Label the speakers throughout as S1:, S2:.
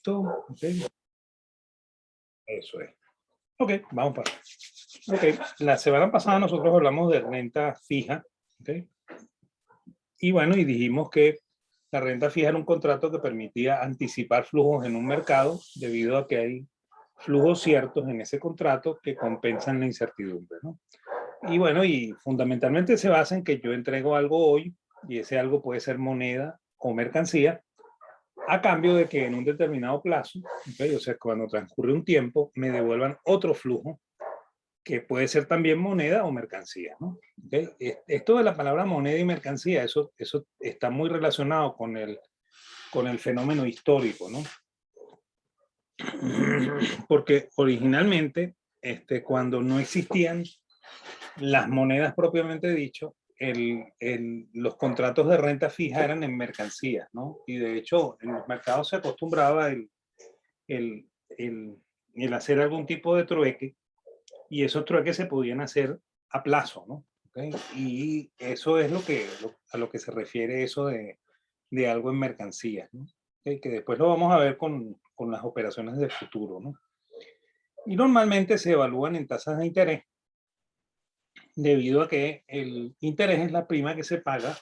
S1: esto. Okay. Eso es. Ok, vamos para. Ok, la semana pasada nosotros hablamos de renta fija. Okay. Y bueno, y dijimos que la renta fija era un contrato que permitía anticipar flujos en un mercado debido a que hay flujos ciertos en ese contrato que compensan la incertidumbre, ¿no? Y bueno, y fundamentalmente se basa en que yo entrego algo hoy y ese algo puede ser moneda o mercancía a cambio de que en un determinado plazo, ¿okay? O sea, cuando transcurre un tiempo, me devuelvan otro flujo que puede ser también moneda o mercancía, ¿no? ¿Okay? Esto de la palabra moneda y mercancía, eso está muy relacionado con el fenómeno histórico, ¿no? Porque originalmente, cuando no existían las monedas propiamente dicho, los contratos de renta fija eran en mercancías, ¿no? Y de hecho, en los mercados se acostumbraba el, el, el hacer algún tipo de trueque y esos trueques se podían hacer a plazo, ¿no? ¿Okay? Y eso es a lo que se refiere eso de algo en mercancías, ¿no? ¿Okay? Que después lo vamos a ver con las operaciones de futuro, ¿no? Y normalmente se evalúan en tasas de interés debido a que el interés es la prima que se paga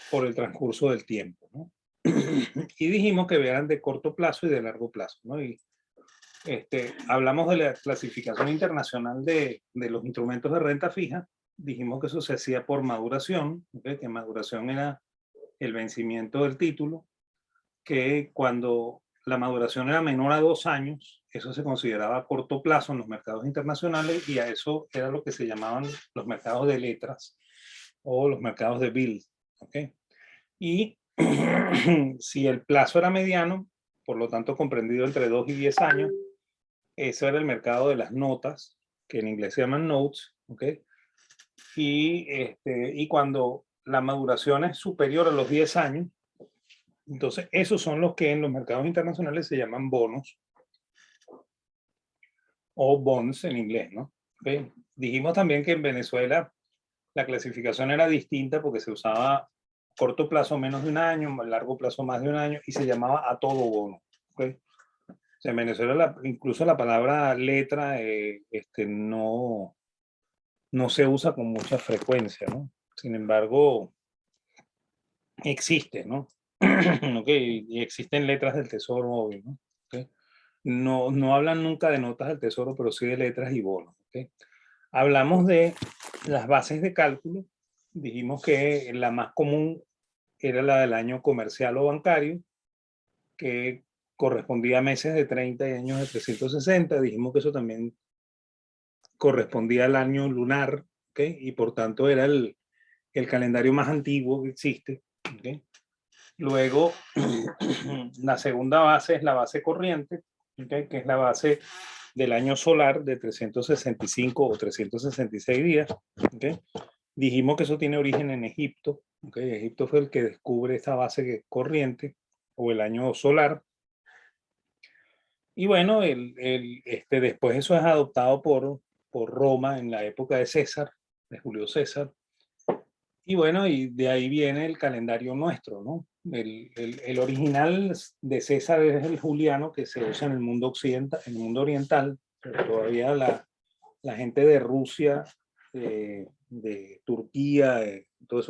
S1: por el transcurso del tiempo, ¿no? Y dijimos que eran de corto plazo y de largo plazo, ¿no? Y hablamos de la clasificación internacional de los instrumentos de renta fija. Dijimos que eso se hacía por maduración, ¿okay? Que maduración era el vencimiento del título, que cuando la maduración era menor a 2 años, eso se consideraba a corto plazo en los mercados internacionales y a eso era lo que se llamaban los mercados de letras o los mercados de bill. ¿Okay? Y si el plazo era mediano, por lo tanto comprendido entre 2 y 10 años, eso era el mercado de las notas, que en inglés se llaman notes, ¿ok? Y cuando la maduración es superior a los 10 años, entonces esos son los que en los mercados internacionales se llaman bonos o bonds en inglés, ¿no? ¿Okay? Dijimos también que en Venezuela la clasificación era distinta porque se usaba corto plazo menos de un año, largo plazo más de un año y se llamaba a todo bono. ¿Okay? O sea, en Venezuela incluso la palabra letra no se usa con mucha frecuencia, ¿no? Sin embargo, existe, ¿no? Okay, y existen letras del tesoro, obvio, ¿no? Okay. No hablan nunca de notas del tesoro, pero sí de letras y bonos. ¿Okay? Hablamos de las bases de cálculo. Dijimos que la más común era la del año comercial o bancario, que correspondía a meses de 30 y años de 360. Dijimos que eso también correspondía al año lunar, ¿okay? Y por tanto era el calendario más antiguo que existe. ¿Okay? Luego, la segunda base es la base corriente, ¿okay? Que es la base del año solar de 365 o 366 días. ¿Okay? Dijimos que eso tiene origen en Egipto. ¿Okay? Egipto fue el que descubre esta base corriente o el año solar. Y bueno, después eso es adoptado por Roma en la época de César, de Julio César. Y bueno, y de ahí viene el calendario nuestro, ¿no? El original de César es el juliano que se usa en el mundo occidental, en el mundo oriental, pero todavía la gente de Rusia, de Turquía, todas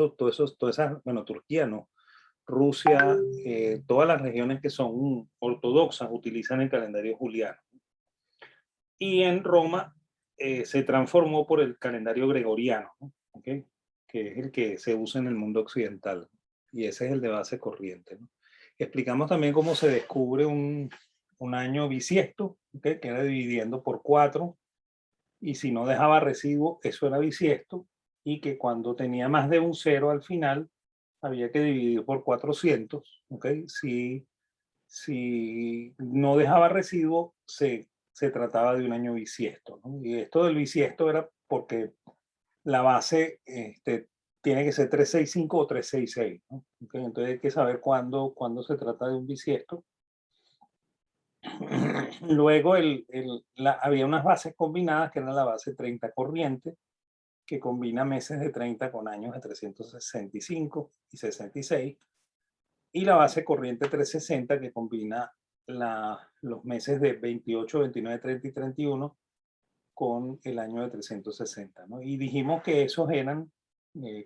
S1: esas, bueno, Turquía no, Rusia, todas las regiones que son ortodoxas utilizan el calendario juliano. Y en Roma se transformó por el calendario gregoriano, ¿no? ¿Okay? Que es el que se usa en el mundo occidental. Y ese es el de base corriente, ¿no? Explicamos también cómo se descubre un año bisiesto, ¿okay? Que era dividiendo por 4, y si no dejaba residuo, eso era bisiesto, y que cuando tenía más de un cero al final, había que dividir por 400, ¿okay? Si no dejaba residuo, se trataba de un año bisiesto, ¿no? Y esto del bisiesto era porque la base tiene que ser 365 o 366, ¿no? Okay, entonces hay que saber cuándo se trata de un bisiesto. Luego había unas bases combinadas que eran la base 30 corriente, que combina meses de 30 con años de 365 y 66, y la base corriente 360 que combina los meses de 28, 29, 30 y 31 con el año de 360, ¿no? Y dijimos que esos eran,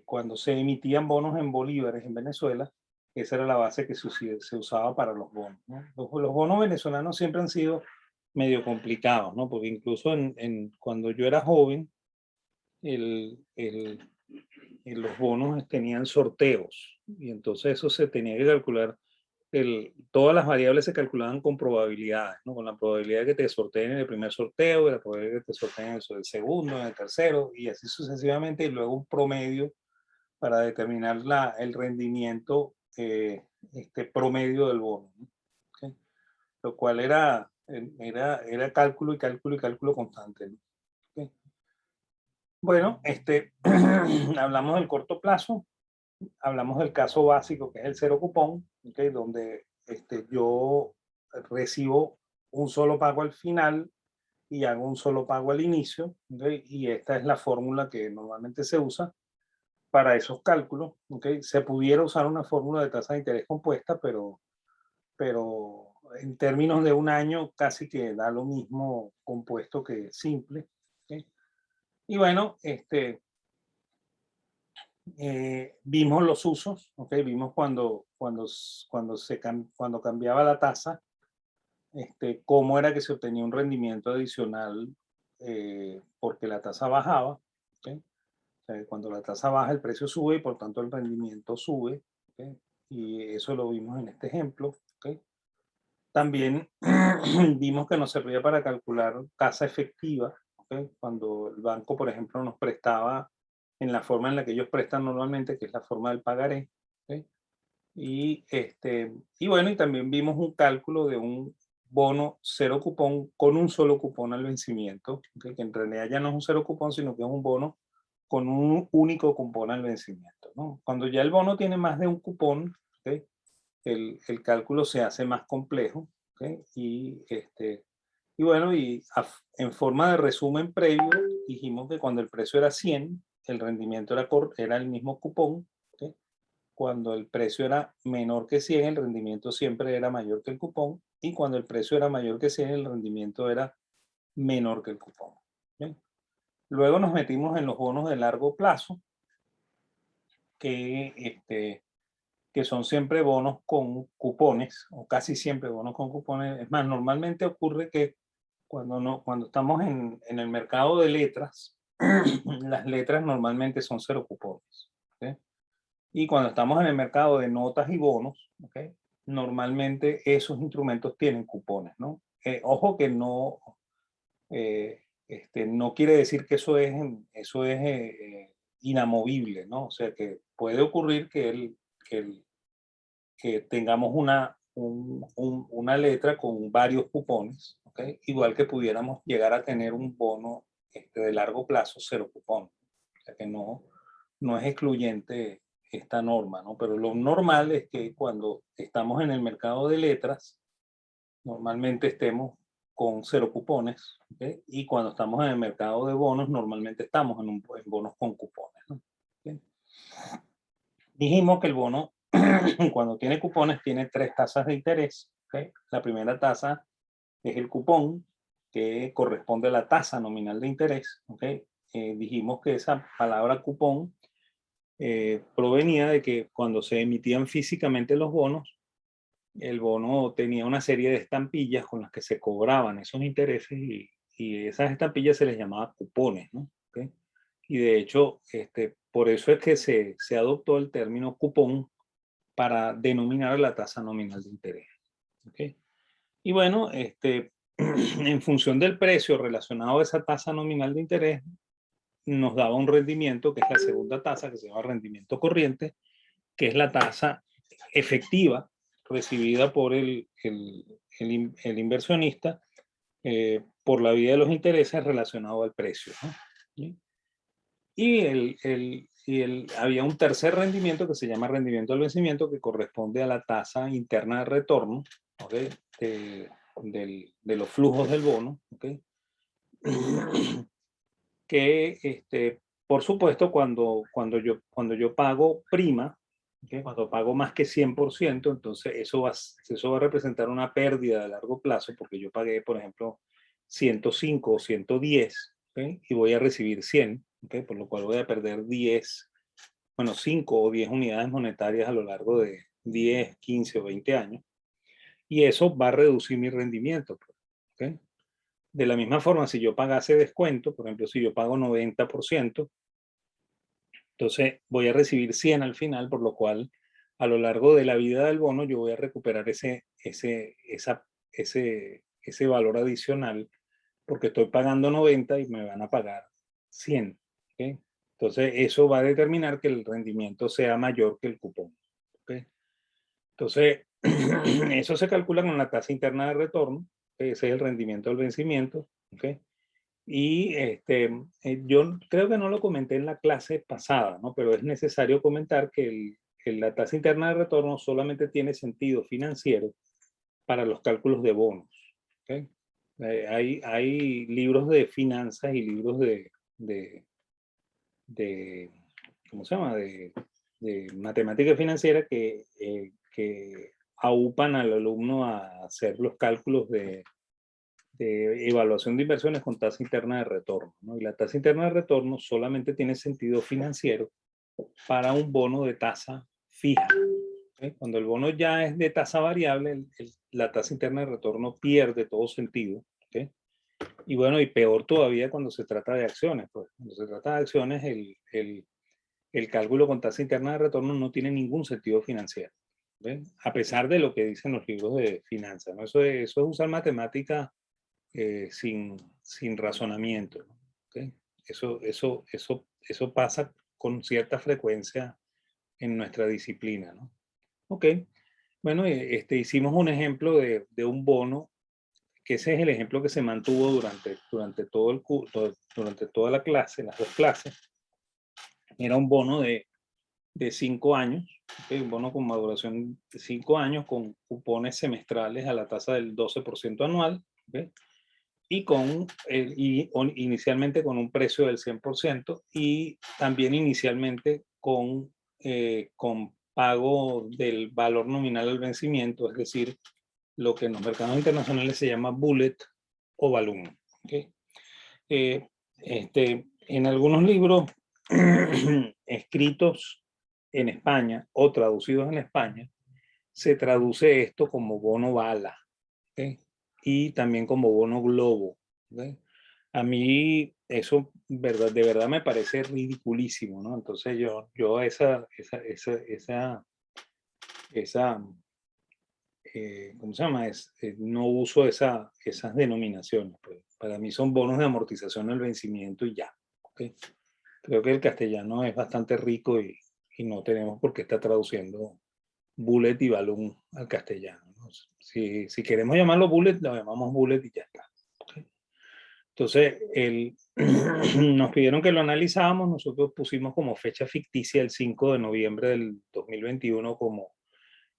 S1: cuando se emitían bonos en bolívares en Venezuela, esa era la base que se usaba para los bonos, ¿no? Los bonos venezolanos siempre han sido medio complicados, ¿no? Porque incluso cuando yo era joven, el, el, los bonos tenían sorteos y entonces eso se tenía que calcular. Todas las variables se calculaban con probabilidades, ¿no? Con la probabilidad de que te sorteen en el primer sorteo, y la probabilidad de que te sorteen en el segundo, en el tercero, y así sucesivamente, y luego un promedio para determinar el rendimiento promedio del bono, ¿no? ¿Ok? Lo cual era cálculo y cálculo y cálculo constante, ¿no? ¿Ok? Bueno, hablamos del corto plazo, hablamos del caso básico que es el cero cupón, ¿okay? Donde yo recibo un solo pago al final y hago un solo pago al inicio, ¿okay? Y esta es la fórmula que normalmente se usa para esos cálculos, ¿okay? Se pudiera usar una fórmula de tasa de interés compuesta, pero en términos de un año casi que da lo mismo compuesto que simple, ¿okay? Y bueno, vimos los usos, ¿okay? Vimos cuando cambiaba la tasa, cómo era que se obtenía un rendimiento adicional porque la tasa bajaba, ¿okay? O sea, cuando la tasa baja el precio sube y por tanto el rendimiento sube, ¿okay? Y eso lo vimos en este ejemplo, ¿okay? También vimos que nos servía para calcular tasa efectiva, ¿okay? Cuando el banco, por ejemplo, nos prestaba en la forma en la que ellos prestan normalmente, que es la forma del pagaré, ¿okay? Y bueno, y también vimos un cálculo de un bono cero cupón con un solo cupón al vencimiento, ¿okay? Que en realidad ya no es un cero cupón, sino que es un bono con un único cupón al vencimiento, ¿no? Cuando ya el bono tiene más de un cupón, ¿okay? El cálculo se hace más complejo, ¿okay? Y bueno, en forma de resumen previo, dijimos que cuando el precio era 100, el rendimiento era el mismo cupón, ¿okay? Cuando el precio era menor que 100, el rendimiento siempre era mayor que el cupón, y cuando el precio era mayor que 100, el rendimiento era menor que el cupón, ¿okay? Luego nos metimos en los bonos de largo plazo, que que son siempre bonos con cupones, o casi siempre bonos con cupones. Es más, normalmente ocurre que cuando estamos en el mercado de letras, las letras normalmente son cero cupones, ¿okay? Y cuando estamos en el mercado de notas y bonos, ¿okay? Normalmente esos instrumentos tienen cupones, ¿no? Ojo que no quiere decir que eso es inamovible, ¿no? O sea que puede ocurrir que tengamos una letra con varios cupones, ¿okay? Igual que pudiéramos llegar a tener un bono de largo plazo, cero cupón. O sea que no es excluyente esta norma, ¿no? Pero lo normal es que cuando estamos en el mercado de letras, normalmente estemos con cero cupones, ¿okay? Y cuando estamos en el mercado de bonos, normalmente estamos en bonos con cupones, ¿no? ¿Okay? Dijimos que el bono, cuando tiene cupones, tiene tres tasas de interés, ¿okay? La primera tasa es el cupón, que corresponde a la tasa nominal de interés, ¿okay? Dijimos que esa palabra cupón provenía de que cuando se emitían físicamente los bonos, el bono tenía una serie de estampillas con las que se cobraban esos intereses y esas estampillas se les llamaba cupones, ¿no? ¿Okay? Y de hecho, por eso es que se adoptó el término cupón para denominar la tasa nominal de interés. ¿Okay? Y bueno, en función del precio relacionado a esa tasa nominal de interés, nos daba un rendimiento, que es la segunda tasa, que se llama rendimiento corriente, que es la tasa efectiva recibida por el inversionista por la vía de los intereses relacionados al precio, ¿no? ¿Sí? Había un tercer rendimiento que se llama rendimiento al vencimiento, que corresponde a la tasa interna de retorno, ¿okay? De los flujos del bono, ¿okay? Que por supuesto cuando yo pago prima, ¿okay? Cuando pago más que 100%, entonces eso va a representar una pérdida a largo plazo, porque yo pagué, por ejemplo, 105 o 110, ¿okay? Y voy a recibir 100, ¿okay? Por lo cual voy a perder 10, bueno, 5 o 10 unidades monetarias a lo largo de 10, 15 o 20 años. Y eso va a reducir mi rendimiento. ¿Okay? De la misma forma, si yo pagase descuento, por ejemplo, si yo pago 90%, entonces voy a recibir 100 al final, por lo cual a lo largo de la vida del bono yo voy a recuperar ese valor adicional, porque estoy pagando 90 y me van a pagar 100. ¿Okay? Entonces eso va a determinar que el rendimiento sea mayor que el cupón. ¿Okay? Entonces eso se calcula con la tasa interna de retorno, ese es el rendimiento del vencimiento. ¿Okay? Y yo creo que no lo comenté en la clase pasada, ¿no? Pero es necesario comentar que la tasa interna de retorno solamente tiene sentido financiero para los cálculos de bonos. ¿Okay? Hay libros de finanzas y libros de ¿cómo se llama? De matemática financiera que aupan al alumno a hacer los cálculos de evaluación de inversiones con tasa interna de retorno, ¿no? Y la tasa interna de retorno solamente tiene sentido financiero para un bono de tasa fija. ¿Okay? Cuando el bono ya es de tasa variable, la tasa interna de retorno pierde todo sentido. ¿Okay? Y bueno, y peor todavía cuando se trata de acciones. Pues, cuando se trata de acciones, el cálculo con tasa interna de retorno no tiene ningún sentido financiero. ¿Okay? A pesar de lo que dicen los libros de finanzas, ¿no? Eso es usar matemática sin razonamiento. ¿Okay? Eso pasa con cierta frecuencia en nuestra disciplina. ¿No? Ok, bueno, hicimos un ejemplo de un bono, que ese es el ejemplo que se mantuvo durante todo el curso, durante toda la clase, las dos clases. Era un bono de 5 años, ¿okay? Un bono con maduración de 5 años, con cupones semestrales a la tasa del 12% anual. ¿Okay? Inicialmente con un precio del 100% y también inicialmente con pago del valor nominal al vencimiento, es decir, lo que en los mercados internacionales se llama bullet o balloon. ¿Okay? En algunos libros escritos en España o traducidos en España, se traduce esto como bono bala. ¿Okay? Y también como bono globo. ¿Okay? A mí eso de verdad me parece ridiculísimo, ¿no? Entonces yo ¿cómo se llama? No uso esas denominaciones. Pues. Para mí son bonos de amortización al vencimiento y ya. ¿Okay? Creo que el castellano es bastante rico y no tenemos por qué estar traduciendo bullet y balloon al castellano. ¿No? Si queremos llamarlo bullet, lo llamamos bullet y ya está. ¿Okay? Entonces, nos pidieron que lo analizáramos, nosotros pusimos como fecha ficticia el 5 de noviembre del 2021 como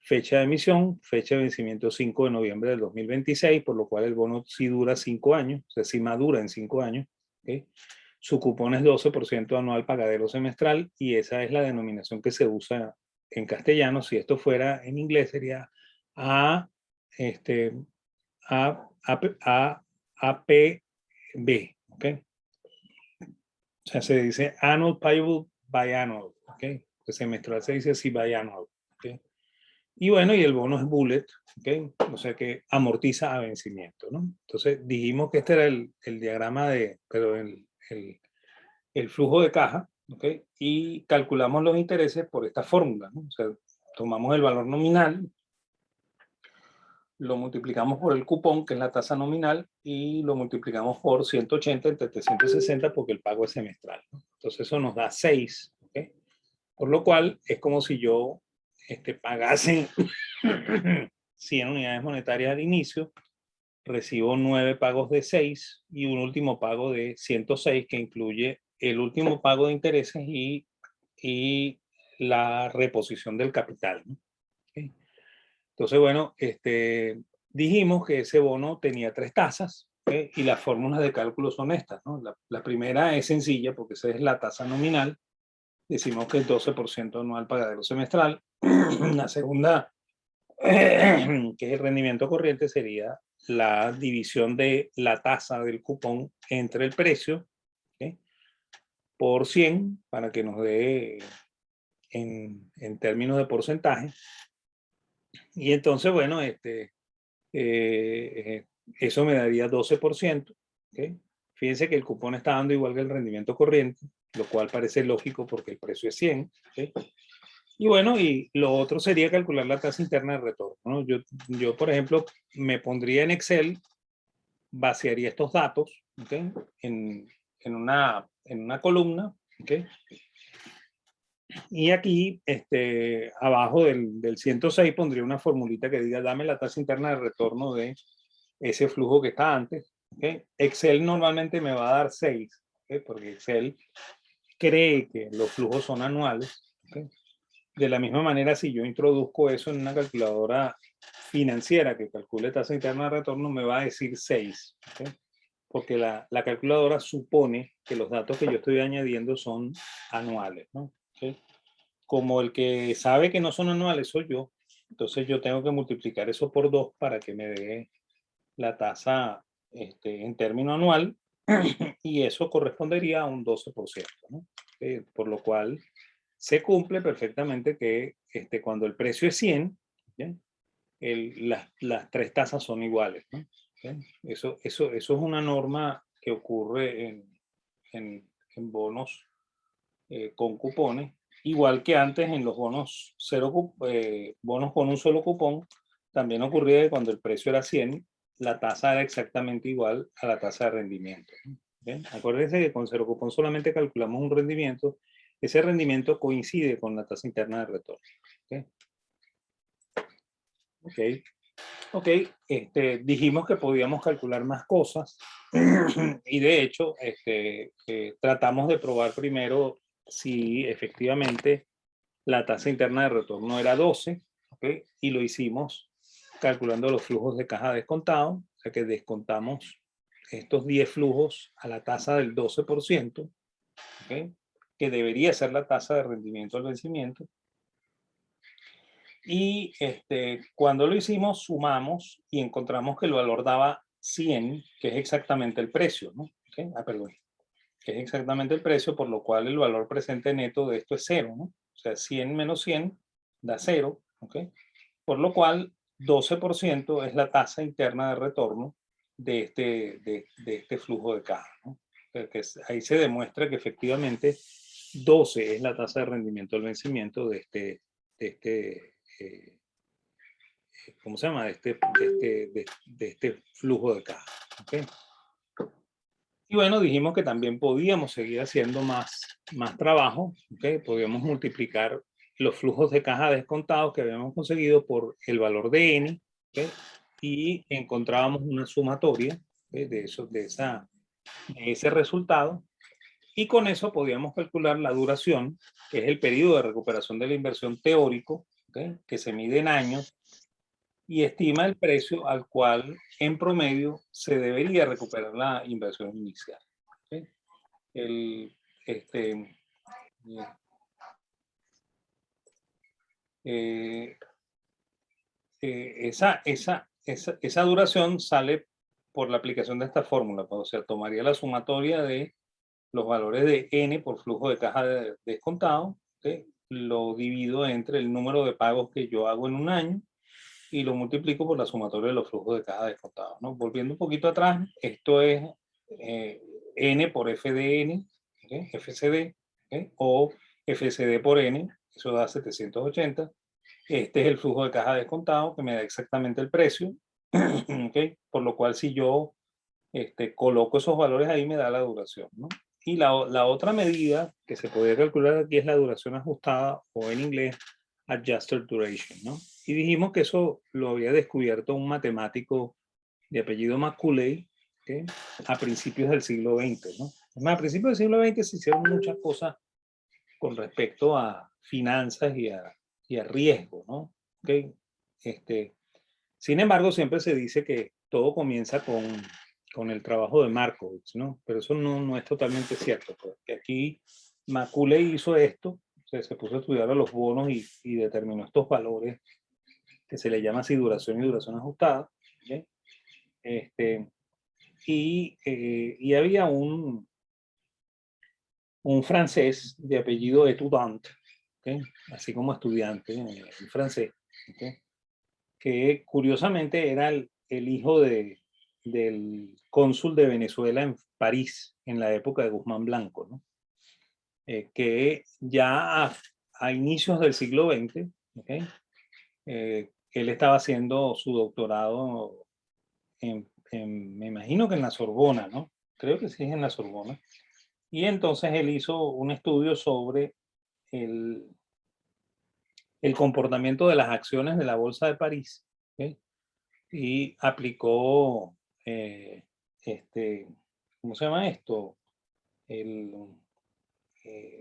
S1: fecha de emisión, fecha de vencimiento 5 de noviembre del 2026, por lo cual el bono sí dura 5 años, o sea, sí madura en 5 años. ¿Okay? Su cupón es 12% anual pagadero semestral y esa es la denominación que se usa en castellano. Si esto fuera en inglés sería A, APB, ¿ok? O sea, se dice annual payable biannual, ¿ok? Pues semestral se dice así biannual, ¿ok? Y bueno, y el bono es bullet, ¿ok? O sea que amortiza a vencimiento, ¿no? Entonces dijimos que este era el diagrama pero el flujo de caja, ¿ok? Y calculamos los intereses por esta fórmula, ¿no? O sea, tomamos el valor nominal, lo multiplicamos por el cupón, que es la tasa nominal, y lo multiplicamos por 180 entre 360 porque el pago es semestral, ¿no? Entonces eso nos da 6, ¿okay? Por lo cual es como si yo pagase 100 unidades monetarias al inicio, recibo 9 pagos de 6 y un último pago de 106 que incluye el último pago de intereses y la reposición del capital, ¿no? ¿Okay? Entonces, bueno, dijimos que ese bono tenía 3 tasas, ¿okay? Y las fórmulas de cálculo son estas, ¿no? La primera es sencilla porque esa es la tasa nominal decimos que es 12% anual pagadero semestral. La segunda, que es el rendimiento corriente, sería la división de la tasa del cupón entre el precio, ¿okay?, por 100 para que nos dé en términos de porcentaje. Y entonces, bueno, eso me daría 12%. ¿Okay? Fíjense que el cupón está dando igual que el rendimiento corriente, lo cual parece lógico porque el precio es 100. ¿Okay? Y bueno, y lo otro sería calcular la tasa interna de retorno, ¿no? Yo, por ejemplo, me pondría en Excel, vaciaría estos datos, ¿okay?, en una columna, ¿okay?, y aquí, abajo del 106 pondría una formulita que diga, dame la tasa interna de retorno de ese flujo que está antes. ¿Okay? Excel normalmente me va a dar 6, ¿okay?, porque Excel cree que los flujos son anuales. ¿Okay? De la misma manera, si yo introduzco eso en una calculadora financiera que calcule tasa interna de retorno, me va a decir 6. ¿Okay? Porque la calculadora supone que los datos que yo estoy añadiendo son anuales, ¿no? ¿Okay? Como el que sabe que no son anuales soy yo, entonces yo tengo que multiplicar eso por 2 para que me dé la tasa en término anual, y eso correspondería a un 12%, ¿no? Por lo cual se cumple perfectamente que cuando el precio es 100, ¿ya?, las tres tasas son iguales, ¿no? ¿Okay? Eso es una norma que ocurre en bonos con cupones, igual que antes en los bonos, bonos con un solo cupón, también ocurría que cuando el precio era 100, la tasa era exactamente igual a la tasa de rendimiento. ¿Bien? Acuérdense que con cero cupón solamente calculamos un rendimiento, ese rendimiento coincide con la tasa interna de retorno. Ok, ok, dijimos que podíamos calcular más cosas y de hecho tratamos de probar primero si efectivamente la tasa interna de retorno era 12, ¿okay?, y lo hicimos calculando los flujos de caja descontados, o sea que descontamos estos 10 flujos a la tasa del 12%, ¿okay?, que debería ser la tasa de rendimiento al vencimiento. Y cuando lo hicimos, sumamos y encontramos que el valor daba 100, que es exactamente el precio, ¿no? ¿Okay? Perdón, que es exactamente el precio, por lo cual el valor presente neto de esto es 0, ¿no? O sea, 100 menos 100 da 0, ¿ok? Por lo cual 12% es la tasa interna de retorno de este flujo de caja, ¿no? O sea, ahí se demuestra que efectivamente 12 es la tasa de rendimiento al vencimiento de eh, ¿cómo se llama? De este flujo de caja. ¿Okay? Y bueno, dijimos que también podíamos seguir haciendo más trabajo, ¿okay? Podíamos multiplicar los flujos de caja descontados que habíamos conseguido por el valor de n, ¿okay?, y encontrábamos una sumatoria, ¿okay?, de ese resultado, y con eso podíamos calcular la duración, que es el periodo de recuperación de la inversión teórico, ¿okay?, que se mide en años, y estima el precio al cual en promedio se debería recuperar la inversión inicial. ¿Okay? El, este, eh, esa duración sale por la aplicación de esta fórmula, o sea, tomaría la sumatoria de los valores de n por flujo de caja descontado, ¿okay?, lo divido entre el número de pagos que yo hago en un año y lo multiplico por la sumatoria de los flujos de caja descontados, ¿no? Volviendo un poquito atrás, esto es n por f de n, ¿okay?, FCD, ¿okay?, o FCD por n, eso da 780. Este es el flujo de caja descontado que me da exactamente el precio, ¿okay?, por lo cual si yo coloco esos valores ahí me da la duración, ¿no? Y la otra medida que se podría calcular aquí es la duración ajustada, o en inglés adjusted duration, ¿no? Y dijimos que eso lo había descubierto un matemático de apellido Macaulay, ¿okay?, a principios del siglo XX, ¿no? Además, a principios del siglo XX se hicieron muchas cosas con respecto a finanzas y a riesgo, ¿no? ¿Okay? Sin embargo, siempre se dice que todo comienza con el trabajo de Markowitz, ¿no? Pero eso no es totalmente cierto, porque aquí Macaulay hizo esto, se puso a estudiar a los bonos y determinó estos valores que se le llama así duración y duración ajustada. ¿Okay? Y había un francés de apellido Étudiant, ¿okay? Así como estudiante en francés, ¿okay? Que curiosamente era el hijo del cónsul de Venezuela en París en la época de Guzmán Blanco, ¿no? Que ya a inicios del siglo XX, ¿okay? Él estaba haciendo su doctorado me imagino que en la Sorbona, ¿no? Creo que sí es en la Sorbona. Y entonces él hizo un estudio sobre el, el comportamiento de las acciones de la Bolsa de París, ¿okay? Y aplicó, ¿cómo se llama esto? El,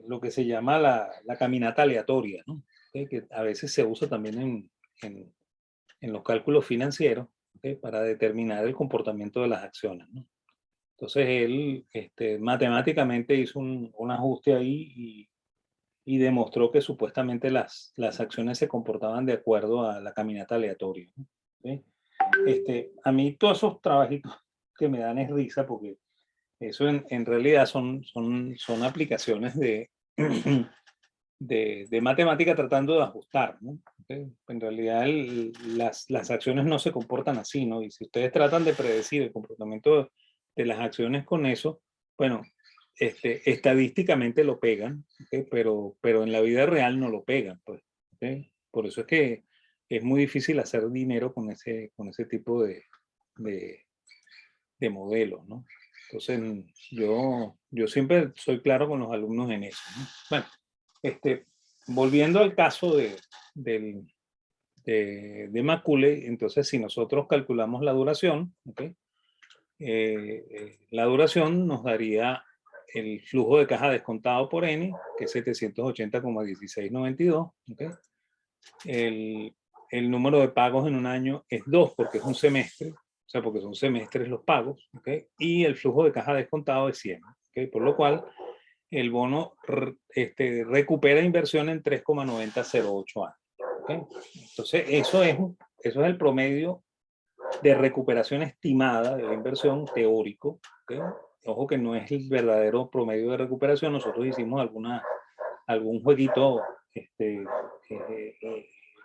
S1: lo que se llama la caminata aleatoria, ¿no? ¿Okay? Que a veces se usa también en los cálculos financieros, ¿okay? Para determinar el comportamiento de las acciones, ¿no? Entonces él matemáticamente hizo un ajuste ahí y demostró que supuestamente las acciones se comportaban de acuerdo a la caminata aleatoria, ¿no? ¿Okay? A mí todos esos trabajitos que me dan es risa porque eso en realidad son aplicaciones de matemática tratando de ajustar, ¿no? ¿Okay? En realidad las acciones no se comportan así, ¿no? Y si ustedes tratan de predecir el comportamiento de las acciones con eso, bueno, estadísticamente lo pegan, ¿okay? Pero en la vida real no lo pegan, pues, ¿okay? Por eso es que es muy difícil hacer dinero con ese tipo de, de modelos, ¿no? Entonces, yo siempre soy claro con los alumnos en eso, ¿no? Bueno, volviendo al caso de Macaulay, entonces si nosotros calculamos la duración, ¿okay? La duración nos daría el flujo de caja descontado por N, que es 780,1692, ¿okay? El número de pagos en un año es 2 porque es un semestre, o sea, porque son semestres los pagos, ¿okay? Y el flujo de caja descontado es 100, ¿okay? Por lo cual el bono recupera inversión en 3,9008 años, ¿okay? Entonces, eso es el promedio de recuperación estimada de la inversión teórico, ¿okay? Ojo que no es el verdadero promedio de recuperación, nosotros hicimos algún jueguito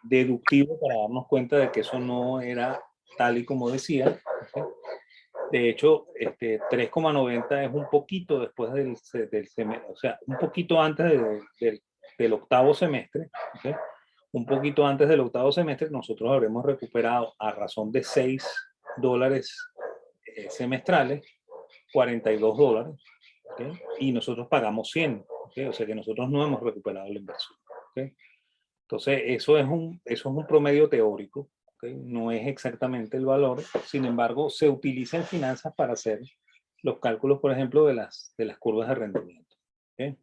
S1: deductivo para darnos cuenta de que eso no era tal y como decía, ¿okay? De hecho, 3,90 es un poquito después del semestre, o sea, un poquito antes del octavo semestre, ¿okay? Un poquito antes del octavo semestre, nosotros habremos recuperado a razón de $6 semestrales, $42, ¿okay? Y nosotros pagamos 100, ¿okay? O sea que nosotros no hemos recuperado la inversión, ¿okay? Entonces, eso es un promedio teórico, ¿okay? No es exactamente el valor, sin embargo, se utiliza en finanzas para hacer los cálculos, por ejemplo, de las curvas de rendimiento, ¿okay?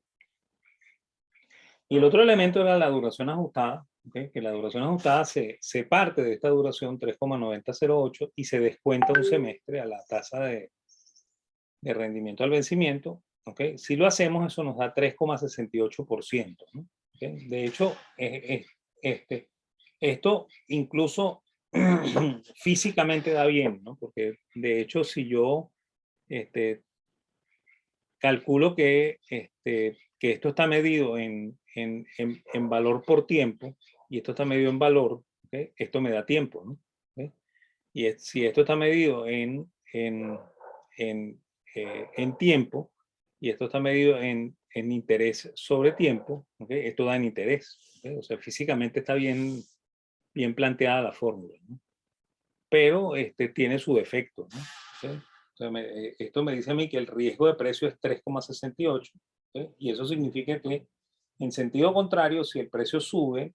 S1: Y el otro elemento era la duración ajustada, ¿okay? Que la duración ajustada se parte de esta duración 3,9008 y se descuenta un semestre a la tasa de rendimiento al vencimiento, ¿okay? Si lo hacemos, eso nos da 3,68%, ¿no? ¿Okay? De hecho, esto incluso físicamente da bien, ¿no? Porque de hecho, si yo calculo que esto está medido en valor por tiempo y esto está medido en valor, ¿okay? Esto me da tiempo, ¿no? ¿Okay? Y si esto está medido en, en tiempo y esto está medido en interés sobre tiempo, ¿okay? Esto da en interés, ¿okay? O sea, físicamente está bien planteada la fórmula, ¿no? Pero tiene su defecto, ¿no? ¿Okay? O sea, esto me dice a mí que el riesgo de precio es 3,68, ¿okay? Y eso significa que en sentido contrario, si el precio sube,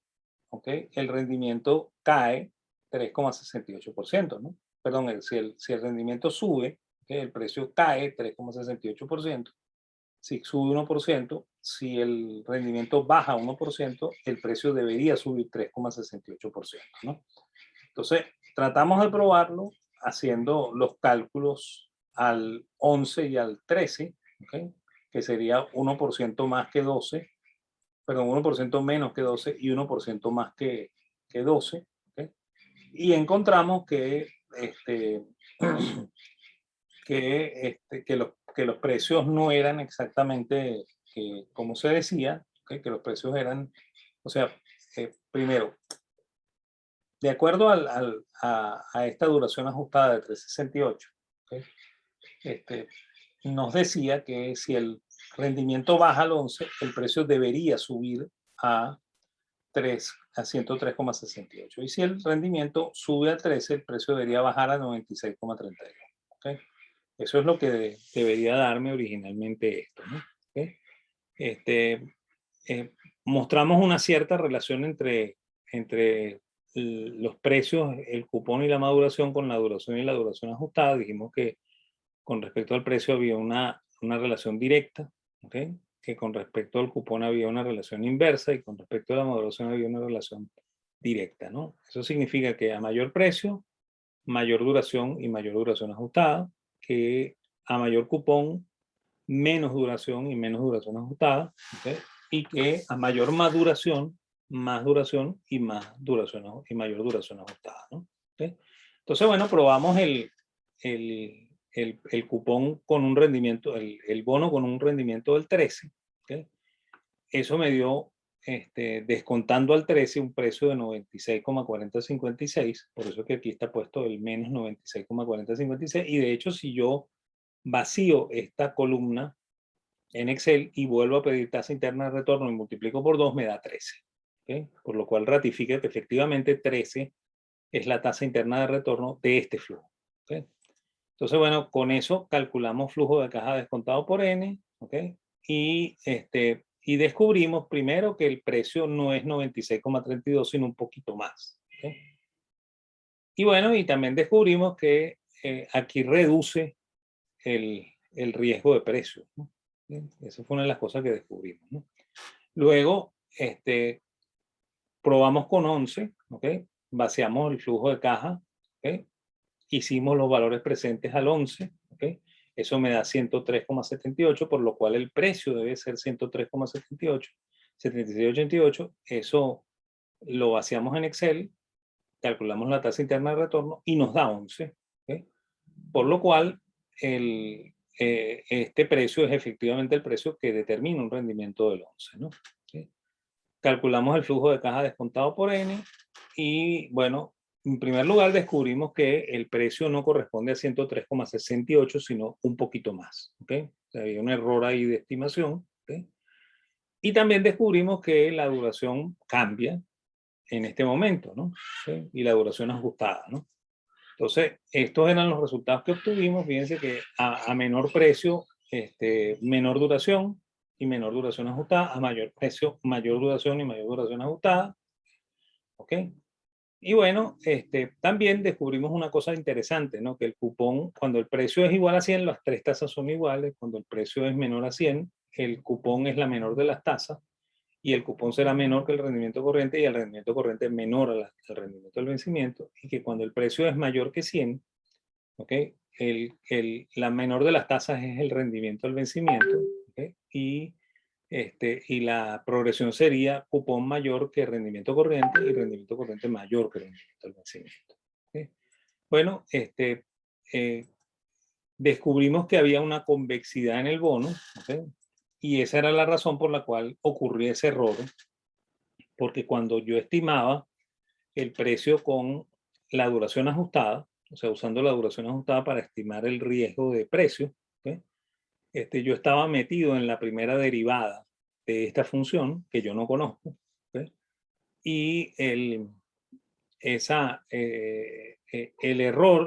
S1: ¿okay? El rendimiento cae 3,68%, ¿no? Perdón, si el rendimiento sube, ¿okay? El precio cae 3,68%. Si sube 1%, si el rendimiento baja 1%, el precio debería subir 3,68%, ¿no? Entonces, tratamos de probarlo haciendo los cálculos al 11 y al 13, ¿okay? que sería 1% más que 12, perdón, 1% menos que 12 y 1% más que 12. ¿Ok? Y encontramos que, que los precios no eran exactamente como se decía, ¿ok? Que los precios eran, o sea, primero, de acuerdo a esta duración ajustada de 368, ¿ok? Nos decía que si el rendimiento baja al 11, el precio debería subir a 103,68. Y si el rendimiento sube al 13, el precio debería bajar a 96,32. ¿Okay? Eso es lo que debería darme originalmente esto, ¿no? ¿Okay? Mostramos una cierta relación entre los precios, el cupón y la maduración con la duración y la duración ajustada. Dijimos que con respecto al precio había una relación directa, ¿okay? Que con respecto al cupón había una relación inversa y con respecto a la maduración había una relación directa, ¿no? Eso significa que a mayor precio, mayor duración y mayor duración ajustada, que a mayor cupón, menos duración y menos duración ajustada, ¿okay? Y que a mayor maduración, más duración y más duración y mayor duración ajustada, ¿no? ¿Okay? Entonces, bueno, probamos el cupón con un rendimiento, el bono con un rendimiento del 13. ¿Okay? Eso me dio, descontando al 13, un precio de 96,4056. Por eso que aquí está puesto el menos 96,4056. Y de hecho, si yo vacío esta columna en Excel y vuelvo a pedir tasa interna de retorno y multiplico por 2, me da 13. ¿Okay? Por lo cual ratifica que efectivamente 13 es la tasa interna de retorno de este flujo. ¿Okay? Entonces, bueno, con eso calculamos flujo de caja descontado por N, ¿ok? Y, y descubrimos primero que el precio no es 96,32, sino un poquito más. ¿Okay? Y bueno, y también descubrimos que aquí reduce el riesgo de precio, ¿no? Esa fue una de las cosas que descubrimos, ¿no? Luego, probamos con 11, ¿ok? Vaciamos el flujo de caja, ¿ok? Hicimos los valores presentes al 11, ¿ok? Eso me da 103,78, por lo cual el precio debe ser 103,78, 76,88. Eso lo vaciamos en Excel, calculamos la tasa interna de retorno y nos da 11. ¿Ok? Por lo cual, este precio es efectivamente el precio que determina un rendimiento del 11, ¿no? ¿Ok? Calculamos el flujo de caja descontado por N y, bueno, en primer lugar descubrimos que el precio no corresponde a 103,68, sino un poquito más. ¿Okay? O sea, había un error ahí de estimación. ¿Okay? Y también descubrimos que la duración cambia en este momento, ¿no? ¿Okay? Y la duración ajustada, ¿no? Entonces, estos eran los resultados que obtuvimos. Fíjense que a menor precio, menor duración y menor duración ajustada. A mayor precio, mayor duración y mayor duración ajustada. ¿Ok? Y bueno, también descubrimos una cosa interesante, ¿no? Que el cupón, cuando el precio es igual a 100, las tres tasas son iguales. Cuando el precio es menor a 100, el cupón es la menor de las tasas y el cupón será menor que el rendimiento corriente y el rendimiento corriente menor al rendimiento del vencimiento. Y que cuando el precio es mayor que 100, ¿ok? La menor de las tasas es el rendimiento del vencimiento, ¿ok? Y la progresión sería cupón mayor que rendimiento corriente y rendimiento corriente mayor que rendimiento del vencimiento. ¿Okay? Bueno, descubrimos que había una convexidad en el bono, ¿okay? Y esa era la razón por la cual ocurría ese error, porque cuando yo estimaba el precio con la duración ajustada, o sea, usando la duración ajustada para estimar el riesgo de precio, ¿okay? Yo estaba metido en la primera derivada de esta función que yo no conozco, ¿okay? Y el error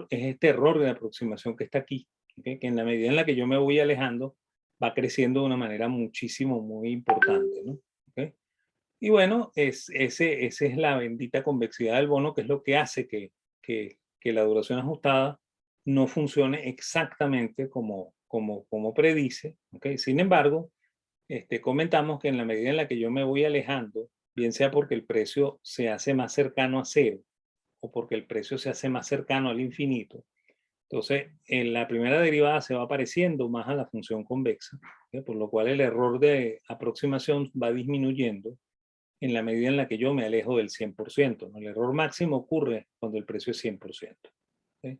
S1: es este error de aproximación que está aquí, ¿okay? Que en la medida en la que yo me voy alejando va creciendo de una manera muchísimo, muy importante, ¿no? ¿Okay? Y bueno, esa es la bendita convexidad del bono, que es lo que hace que la duración ajustada no funcione exactamente como predice. ¿Okay? Sin embargo, comentamos que en la medida en la que yo me voy alejando, bien sea porque el precio se hace más cercano a cero o porque el precio se hace más cercano al infinito, Entonces, en la primera derivada se va pareciendo más a la función convexa, ¿ok? Por lo cual el error de aproximación va disminuyendo en la medida en la que yo me alejo del 100%, ¿no? El error máximo ocurre cuando el precio es 100%. ¿Ok?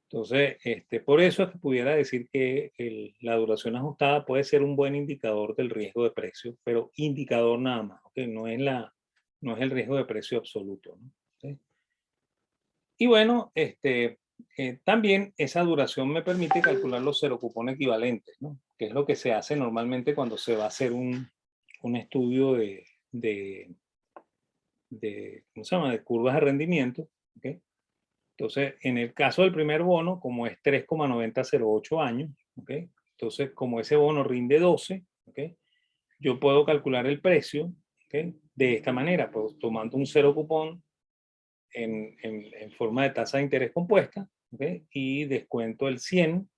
S1: Entonces, por eso es que pudiera decir que la duración ajustada puede ser un buen indicador del riesgo de precio, pero indicador nada más, ¿ok? No es el riesgo de precio absoluto, ¿no? ¿Ok? Y bueno, también esa duración me permite calcular los cero cupón equivalentes, ¿no? Que es lo que se hace normalmente cuando se va a hacer un estudio ¿cómo se llama? De curvas de rendimiento, ¿ok? Entonces, en el caso del primer bono, como es 3,9008 años, ¿ok? Entonces, como ese bono rinde 12, ¿ok? Yo puedo calcular el precio, ¿ok? De esta manera, pues tomando un cero cupón en forma de tasa de interés compuesta, ¿ok? Y descuento el 100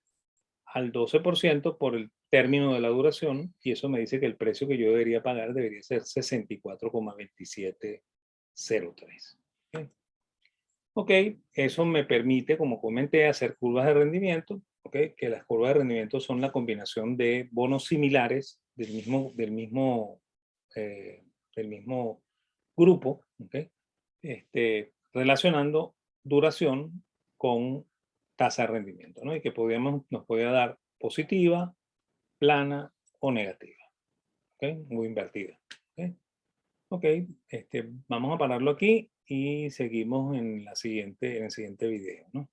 S1: al 12% por el término de la duración, y eso me dice que el precio que yo debería pagar debería ser 64,2703. ¿Ok? Ok, eso me permite, como comenté, hacer curvas de rendimiento, ¿ok? Que las curvas de rendimiento son la combinación de bonos similares eh, del mismo grupo, ¿ok? Relacionando duración con tasa de rendimiento, ¿no? Y que nos podía dar positiva, plana o negativa, ¿ok? O invertida, ¿ok? Ok, vamos a pararlo aquí y seguimos en el siguiente video, ¿no?